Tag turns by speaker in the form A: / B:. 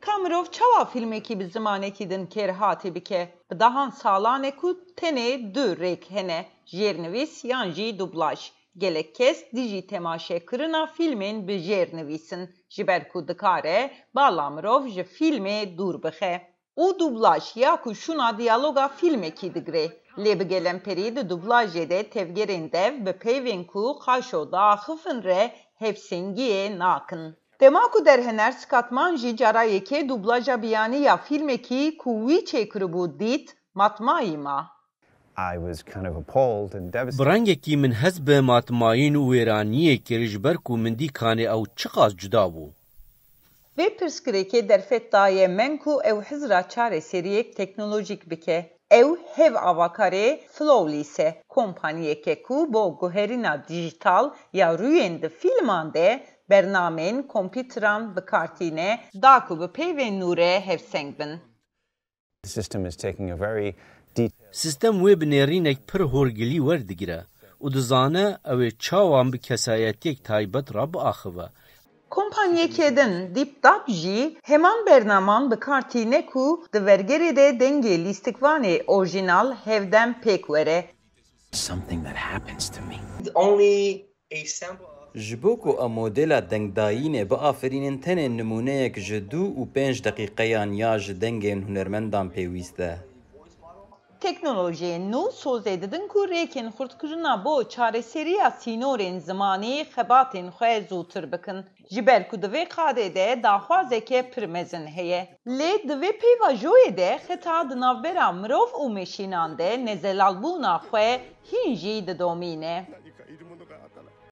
A: Kamirov çawa filmekî bi zimanekî din kêrhatî bike. Bi dahan salan e ku tenê du rêk hene, jêrnivîs yan jî dublaj. Gelek kes dijî temaşekirina filmên bi jêrnivîsin, ji ber ku dikare bala mirov ji filmê dûr bixe. û dublaj ya ku şûna diyaloga filmekî digire. Lê bi gelemperî di dublajê de tevgerên dev bi peyvên ku xaşo diaxivin re hevsengiyê nakin. Dema ku derhener skatman jî cara yekê dublaja biyanî ya filmekî ku wî çêkiribû dît matmayî ma.
B: Bi rengekî min hez bi matmayîn û wêraniyê kir ji ber ku min dîkanê ew çi qas cuda bû.
A: Vê pirsgirêkê derfet daye men ku ew hizra çareseriyek teknolojîk bike. Ew hev avakarê Flowless e, kompaniyeke ku bo guherîna dijital ya rûyên di filman de bernameyên kompîteran bikartîne da ku bi peyvên nû re hevseng bin.
B: Sistem wê bi nêrînek pir horgilî werdigire û dizane ew ê çawan bi kesayetiyek taybet re biaxive.
A: Kompaniyekê din dîpdap jî heman bernaman bikartîne ku di wergerê de dengê lîstikvanê orjinal hevdem pêk were.
C: Ji bo ku em modela dengdayînê biafirînin tenê nimûneyek ji 2 û 5 deqîqeyan ya ji dengên hunermendan pêwîst e.
A: Teknolojiyên nû sozê didin ku rêkên xurtkirina bo çareseriya sînorên zimanî xebatên xwe zûtir bikin. Ji ber ku di vê qadê de daxwazeke pir mezin heye. Lê di vê peyva joyê de xeta di navbera mirov û meşînan de nezelalbûna xwe hîn jî didomîne.